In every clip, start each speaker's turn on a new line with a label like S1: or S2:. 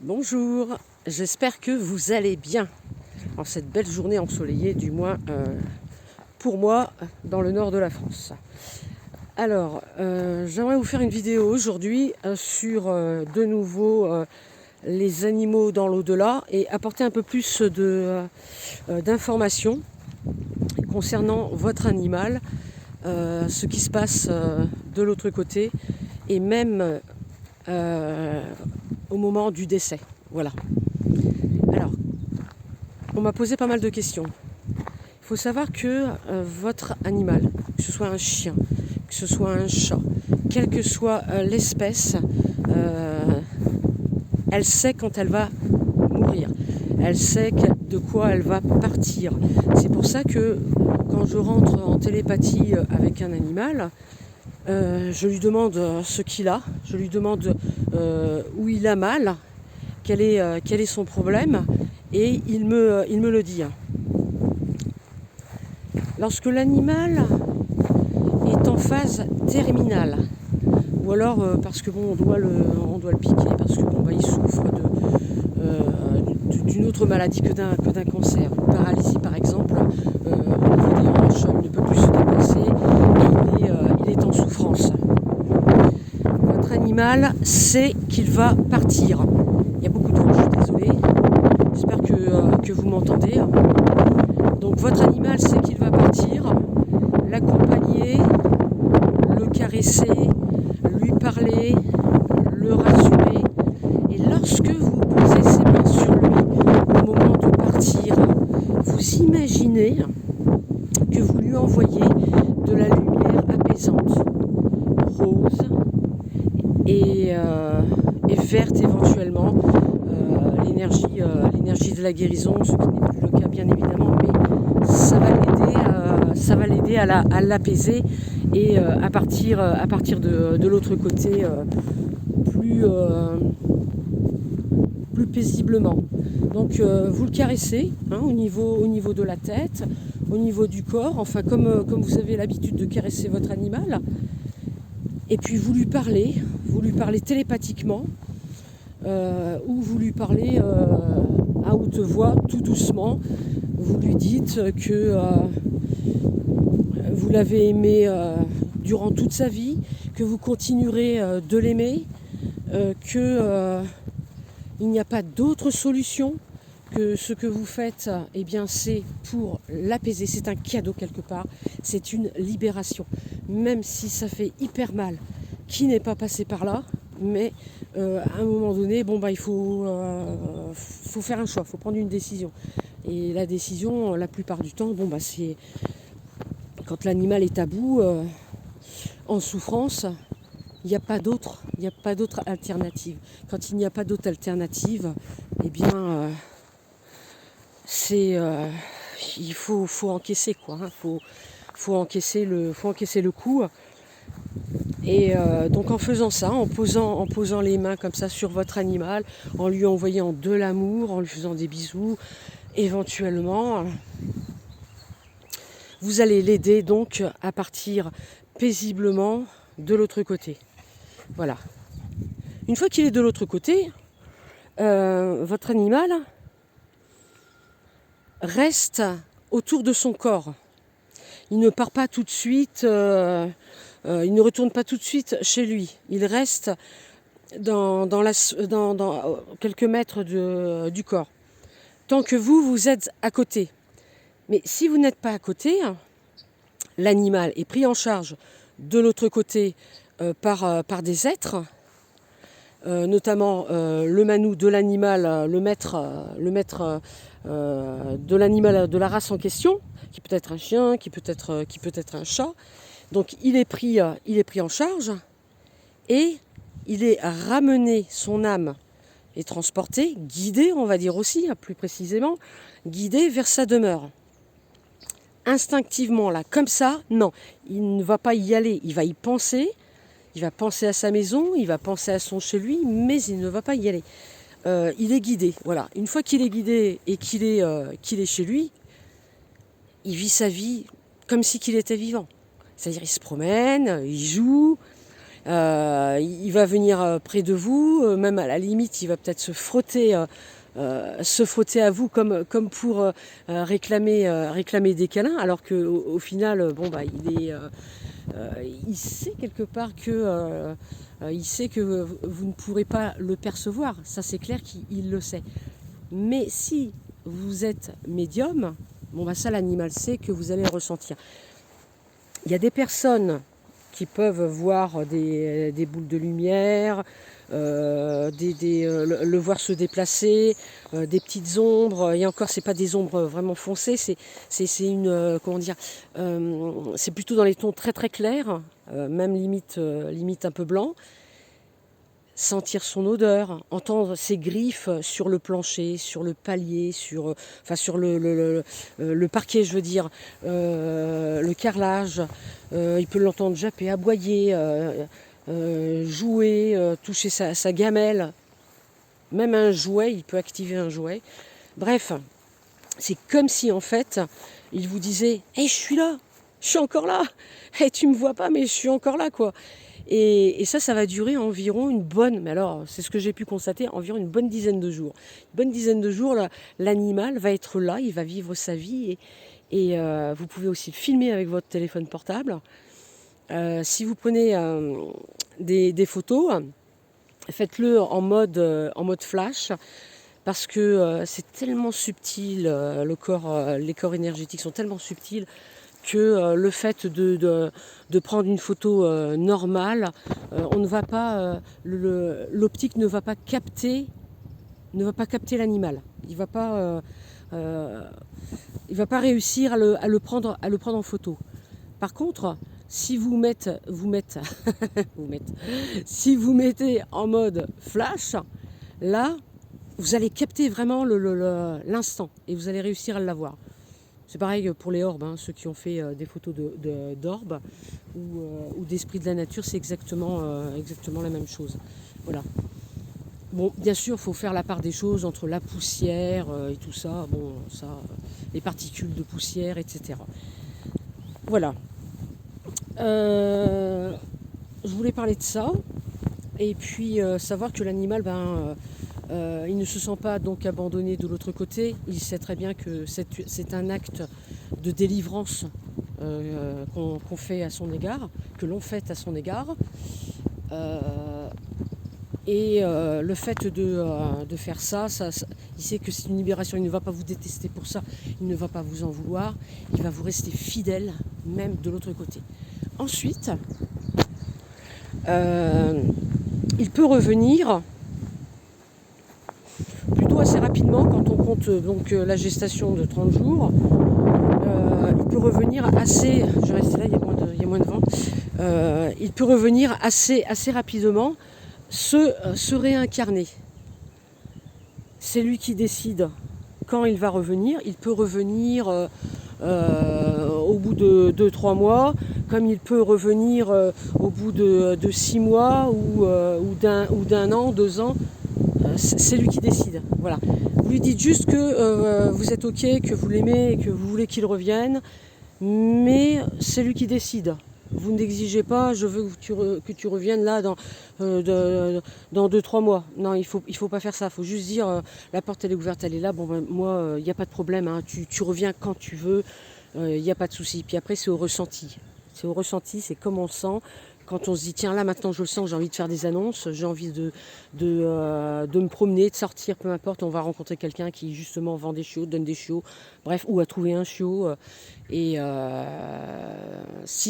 S1: Bonjour, j'espère que vous allez bien en cette belle journée ensoleillée, du moins pour moi, dans le nord de la France. Alors, j'aimerais vous faire une vidéo aujourd'hui sur de nouveau les animaux dans l'au-delà et apporter un peu plus d'informations concernant votre animal, ce qui se passe de l'autre côté et même au moment du décès. Voilà. Alors, on m'a posé pas mal de questions. Il faut savoir que votre animal, que ce soit un chien, que ce soit un chat, quelle que soit l'espèce, elle sait quand elle va mourir. Elle sait de quoi elle va partir. C'est pour ça que quand je rentre en télépathie avec un animal, je lui demande ce qu'il a, je lui demande où il a mal, quel est son problème, et il me le dit. Lorsque l'animal est en phase terminale, ou alors parce que bon, on doit le piquer, parce que bon, il souffre d'une autre maladie que d'un cancer, une paralysie par exemple, au niveau des hanches, il ne peut plus se déplacer et il est en souffrance. Votre animal sait qu'il va partir. Il y a beaucoup de vent, je suis désolée, j'espère que vous m'entendez. Donc votre animal sait qu'il va partir, l'accompagner, le caresser, lui parler, le rassurer. Et lorsque vous posez ses mains sur lui au moment de partir, vous imaginez que vous lui envoyez de la lumière apaisante, rose et verte éventuellement, l'énergie de la guérison, ce qui n'est plus le cas bien évidemment, mais ça va l'aider à l'apaiser et à partir de l'autre côté plus paisiblement. Donc vous le caressez au niveau de la tête, au niveau du corps, enfin comme vous avez l'habitude de caresser votre animal, et puis vous lui parlez télépathiquement, ou vous lui parlez à haute voix, tout doucement. Vous lui dites que vous l'avez aimé durant toute sa vie, que vous continuerez de l'aimer, que il n'y a pas d'autre solution, que ce que vous faites, eh bien, c'est pour l'apaiser. C'est un cadeau quelque part, c'est une libération. Même si ça fait hyper mal, qui n'est pas passé par là, mais à un moment donné, il faut faire un choix, il faut prendre une décision. Et la décision, la plupart du temps, c'est quand l'animal est à bout, en souffrance. Il n'y a pas d'autre alternative. Quand il n'y a pas d'autre alternative, eh bien, il faut encaisser quoi. Faut encaisser le coup. Et donc en faisant ça, en posant les mains comme ça sur votre animal, en lui envoyant de l'amour, en lui faisant des bisous, éventuellement, vous allez l'aider donc à partir paisiblement de l'autre côté. Voilà. Une fois qu'il est de l'autre côté, votre animal reste autour de son corps. Il ne part pas tout de suite, il ne retourne pas tout de suite chez lui. Il reste dans quelques mètres du corps. Tant que vous êtes à côté. Mais si vous n'êtes pas à côté, l'animal est pris en charge de l'autre côté par des êtres, notamment le manou de l'animal, le maître de l'animal de la race en question, qui peut être un chien, qui peut être un chat. Donc il est pris en charge et il est ramené, son âme est transportée, guidée, on va dire aussi, plus précisément, guidée vers sa demeure. Instinctivement, là, comme ça, non, il ne va pas y aller, il va y penser. Il va penser à sa maison, il va penser à son chez lui, mais il ne va pas y aller. Il est guidé, voilà. Une fois qu'il est guidé et qu'il est chez lui, il vit sa vie comme si qu'il était vivant. C'est-à-dire il se promène, il joue, Il va venir près de vous, même à la limite, il va peut-être se frotter à vous comme pour réclamer des câlins, alors qu'au final, bon bah il sait quelque part que il sait que vous ne pourrez pas le percevoir. Ça c'est clair qu'il le sait. Mais si vous êtes médium, bon bah ça l'animal sait que vous allez le ressentir. Il y a des personnes qui peuvent voir des boules de lumière, le voir se déplacer, des petites ombres. Et encore, c'est pas des ombres vraiment foncées, c'est une comment dire, c'est plutôt dans les tons très très clairs, même limite un peu blanc. Sentir son odeur, entendre ses griffes sur le plancher, sur le palier, sur le parquet, je veux dire, le carrelage. Il peut l'entendre japper, aboyer, jouer, toucher sa gamelle. Même un jouet, il peut activer un jouet. Bref, c'est comme si en fait, il vous disait « Hey, je suis là, je suis encore là. Hey, tu me vois pas, mais je suis encore là, quoi. » Et ça va durer environ mais alors c'est ce que j'ai pu constater, environ une bonne dizaine de jours. Une bonne dizaine de jours, l'animal va être là, il va vivre sa vie et vous pouvez aussi le filmer avec votre téléphone portable. Si vous prenez des photos, faites-le en mode flash parce que c'est tellement subtil, les corps énergétiques sont tellement subtils que le fait de prendre une photo normale, on ne va pas, l'optique ne va pas capter l'animal. Il va pas réussir à le prendre en photo. Par contre, si vous mettez en mode flash, là, vous allez capter vraiment l'instant et vous allez réussir à l'avoir. C'est pareil pour les orbes, hein, ceux qui ont fait des photos d'orbes ou d'esprit de la nature, c'est exactement la même chose. Voilà. Bon, bien sûr, il faut faire la part des choses entre la poussière et tout ça, les particules de poussière, etc. Voilà. Je voulais parler de ça et puis savoir que l'animal, il ne se sent pas donc abandonné de l'autre côté. Il sait très bien que c'est un acte de délivrance qu'on fait à son égard, que l'on fait à son égard. Le fait de faire ça, il sait que c'est une libération. Il ne va pas vous détester pour ça, il ne va pas vous en vouloir. Il va vous rester fidèle, même de l'autre côté. Ensuite, il peut revenir plutôt assez rapidement quand on compte donc la gestation de 30 jours. Il peut revenir assez, je vais rester là, il y a moins de vent. Il peut revenir assez rapidement, se réincarner. C'est lui qui décide quand il va revenir. Il peut revenir au bout de 2-3 mois, comme il peut revenir au bout de 6 mois ou d'un an, 2 ans. C'est lui qui décide. Voilà. Vous lui dites juste que vous êtes OK, que vous l'aimez et que vous voulez qu'il revienne, mais c'est lui qui décide. Vous n'exigez pas, je veux que tu reviennes là dans 2-3 mois. Non, il faut pas faire ça. Il faut juste dire, la porte elle est ouverte, elle est là. Bon, moi, il n'y a pas de problème. Hein. Tu reviens quand tu veux. Il n'y a pas de souci. Puis après, c'est au ressenti. C'est au ressenti, c'est comme on sent. Quand on se dit, tiens, là, maintenant, je le sens, j'ai envie de faire des annonces, j'ai envie de me promener, de sortir, peu importe. On va rencontrer quelqu'un qui, justement, vend des chiots, donne des chiots, bref, ou a trouvé un chiot. Si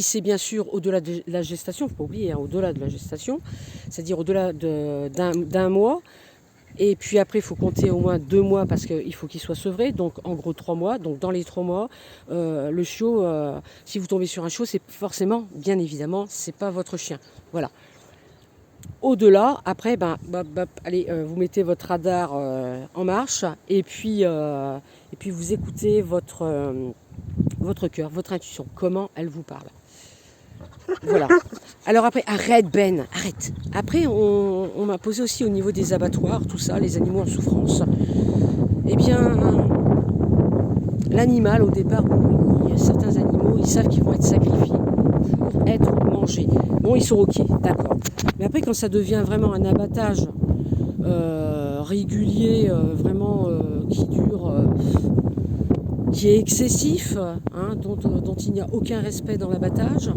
S1: c'est bien sûr au-delà de la gestation, il ne faut pas oublier, hein, au-delà de la gestation, c'est-à-dire au-delà d'un mois, et puis après il faut compter au moins 2 mois parce qu'il faut qu'il soit sevré, donc en gros 3 mois, donc dans les 3 mois, le chiot, si vous tombez sur un chiot, c'est forcément, bien évidemment, c'est pas votre chien. Voilà. Au-delà, après, allez, vous mettez votre radar en marche et puis vous écoutez votre cœur, votre intuition, comment elle vous parle. Voilà. Alors après, arrête Ben, arrête. Après, on m'a posé aussi au niveau des abattoirs, tout ça, les animaux en souffrance. Eh bien, l'animal, au départ, certains animaux, ils savent qu'ils vont être sacrifiés. pour être mangés. Bon, ils sont ok, d'accord. Mais après, quand ça devient vraiment un abattage régulier, vraiment qui dure, qui est excessif, hein, dont il n'y a aucun respect dans l'abattage,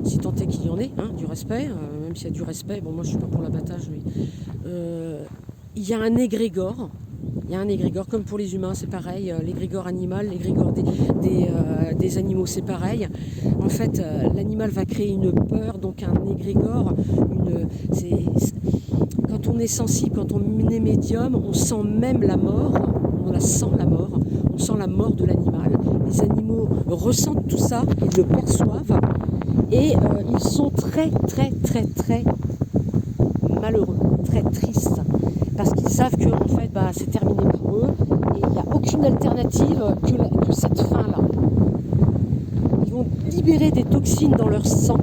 S1: si tant est qu'il y en ait, hein, du respect, même s'il y a du respect, bon moi je suis pas pour l'abattage, mais il y a un égrégore. Il y a un égrégore, comme pour les humains, c'est pareil, l'égrégore animal, l'égrégore des animaux, c'est pareil. En fait, l'animal va créer une peur, donc un égrégore, quand on est sensible, quand on est médium, on sent même la mort, on la sent la mort, on sent la mort de l'animal. Les animaux ressentent tout ça, ils le perçoivent, et ils sont très très très très malheureux, très tristes, parce qu'ils savent que en fait, c'est terminé pour eux, et il n'y a aucune alternative que cette fin-là. Ils vont libérer des toxines dans leur sang,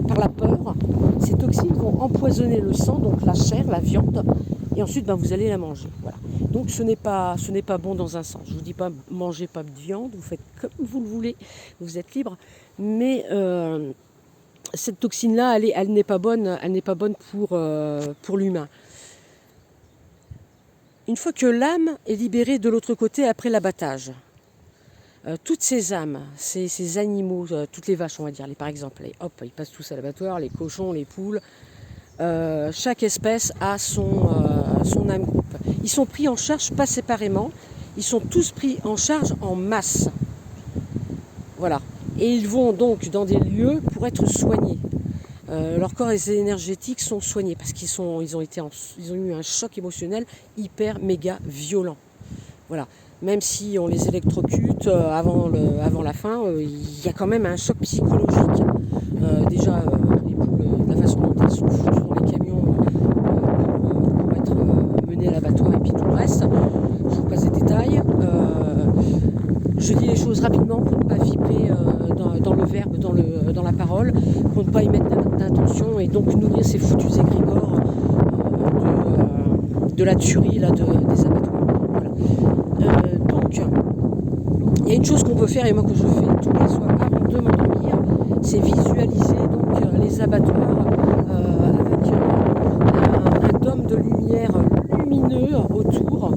S1: par la peur. Ces toxines vont empoisonner le sang, donc la chair, la viande, et ensuite vous allez la manger. Voilà. Donc ce n'est pas bon dans un sens. Je ne vous dis pas mangez pas de viande, vous faites comme vous le voulez, vous êtes libre, mais cette toxine-là, elle n'est pas bonne pour l'humain. Une fois que l'âme est libérée de l'autre côté après l'abattage, toutes ces âmes, ces animaux, toutes les vaches, on va dire, par exemple, ils passent tous à l'abattoir, les cochons, les poules, chaque espèce a son âme groupe. Ils sont pris en charge pas séparément, ils sont tous pris en charge en masse. Voilà. Et ils vont donc dans des lieux pour être soignés. Leurs corps énergétiques sont soignés parce qu'ils ont eu un choc émotionnel hyper méga violent. Voilà. Même si on les électrocute avant la fin, il y a quand même un choc psychologique. Déjà, les poules, de la façon dont elles sont foutues dans les camions pour être menées à l'abattoir et puis tout le reste. Je vous passe des détails. Je dis les choses rapidement pour ne pas vibrer dans le verbe, dans la parole, pour ne pas y mettre d'intention et donc nourrir ces foutus égrégores de la tuerie là, des abattoirs. Voilà. Donc, il y a une chose qu'on peut faire, et moi que je fais tous les soirs avant de m'endormir, c'est visualiser donc, les abattoirs avec un dôme de lumière lumineux autour.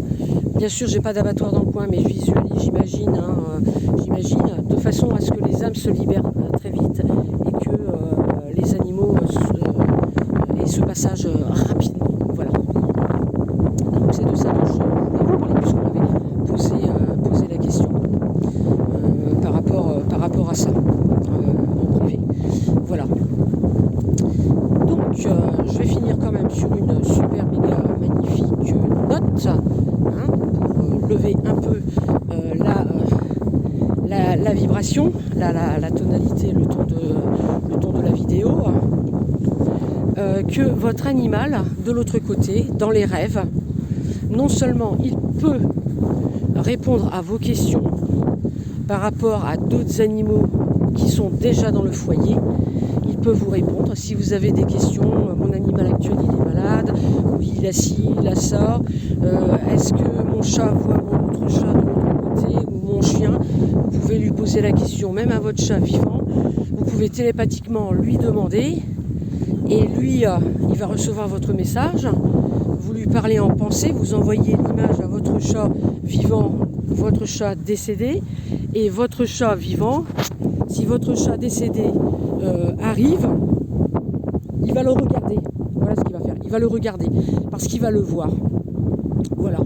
S1: Bien sûr, j'ai pas d'abattoir dans le coin, mais je visualise, j'imagine, de façon à ce que les âmes se libèrent très vite et que les animaux aient ce passage rapidement. Voilà. Donc c'est de ça dont je voulais vous parler, puisqu'on m'avait posé la question par rapport à ça en privé. Voilà. Donc je vais finir quand même sur une super méga magnifique note, hein, pour lever un peu la vibration, la tonalité, le ton de la vidéo, que votre animal, de l'autre côté, dans les rêves, non seulement il peut répondre à vos questions par rapport à d'autres animaux qui sont déjà dans le foyer, il peut vous répondre. Si vous avez des questions, mon animal actuel il est malade, ou il a ci, il a ça, est-ce que mon chat voit mon autre chat de l'autre côté, ou mon chien, vous pouvez lui poser la question, même à votre chat vivant, vous pouvez télépathiquement lui demander, et lui, il va recevoir votre message, vous lui parlez en pensée, vous envoyez l'image à votre chat vivant, votre chat décédé, et votre chat vivant, si votre chat décédé arrive, il va le regarder. Voilà ce qu'il va faire. Il va le regarder parce qu'il va le voir. Voilà.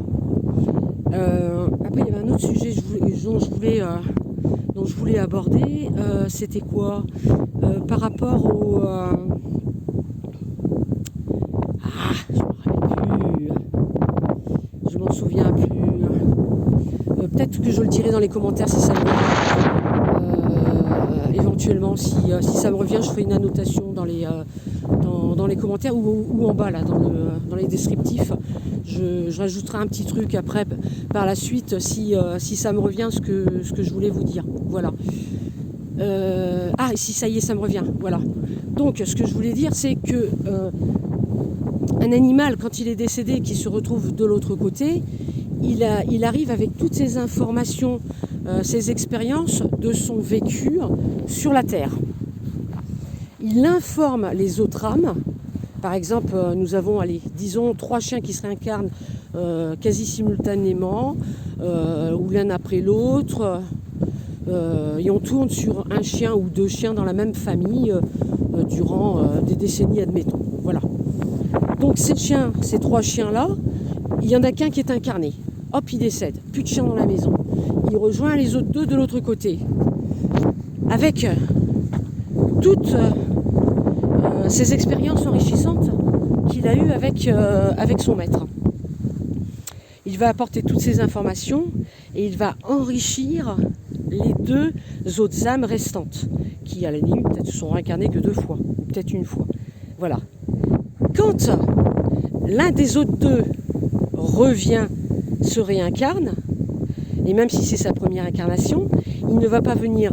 S1: Après, il y avait un autre sujet dont je voulais aborder. C'était quoi par rapport au... je m'en souviens plus. Peut-être que je le dirai dans les commentaires si ça me revient. Éventuellement, si ça me revient, je ferai une annotation dans les commentaires ou en bas, là, dans les descriptifs. Je rajouterai un petit truc après, par la suite, si ça me revient, ce que je voulais vous dire. Voilà. Si ça y est, ça me revient. Voilà. Donc, ce que je voulais dire, c'est que un animal, quand il est décédé, qui se retrouve de l'autre côté, il arrive avec toutes ces informations, ces expériences de son vécu sur la Terre. il informe les autres âmes. Par exemple, nous avons, allez, disons, 3 chiens qui se réincarnent quasi simultanément, ou l'un après l'autre, et on tourne sur un chien ou 2 chiens dans la même famille durant des décennies, admettons. Voilà. Donc ces 3 chiens-là, il n'y en a qu'un qui est incarné. Hop, il décède. Plus de chien dans la maison. Il rejoint les autres 2 de l'autre côté. Avec toutes ces expériences enrichissantes qu'il a eues avec son maître. Il va apporter toutes ces informations et il va enrichir les 2 autres âmes restantes, qui à la limite peut-être se sont réincarnées que 2 fois, ou peut-être 1 fois. Voilà. Quand l'un des autres 2 revient, se réincarne, et même si c'est sa première incarnation, il ne va pas venir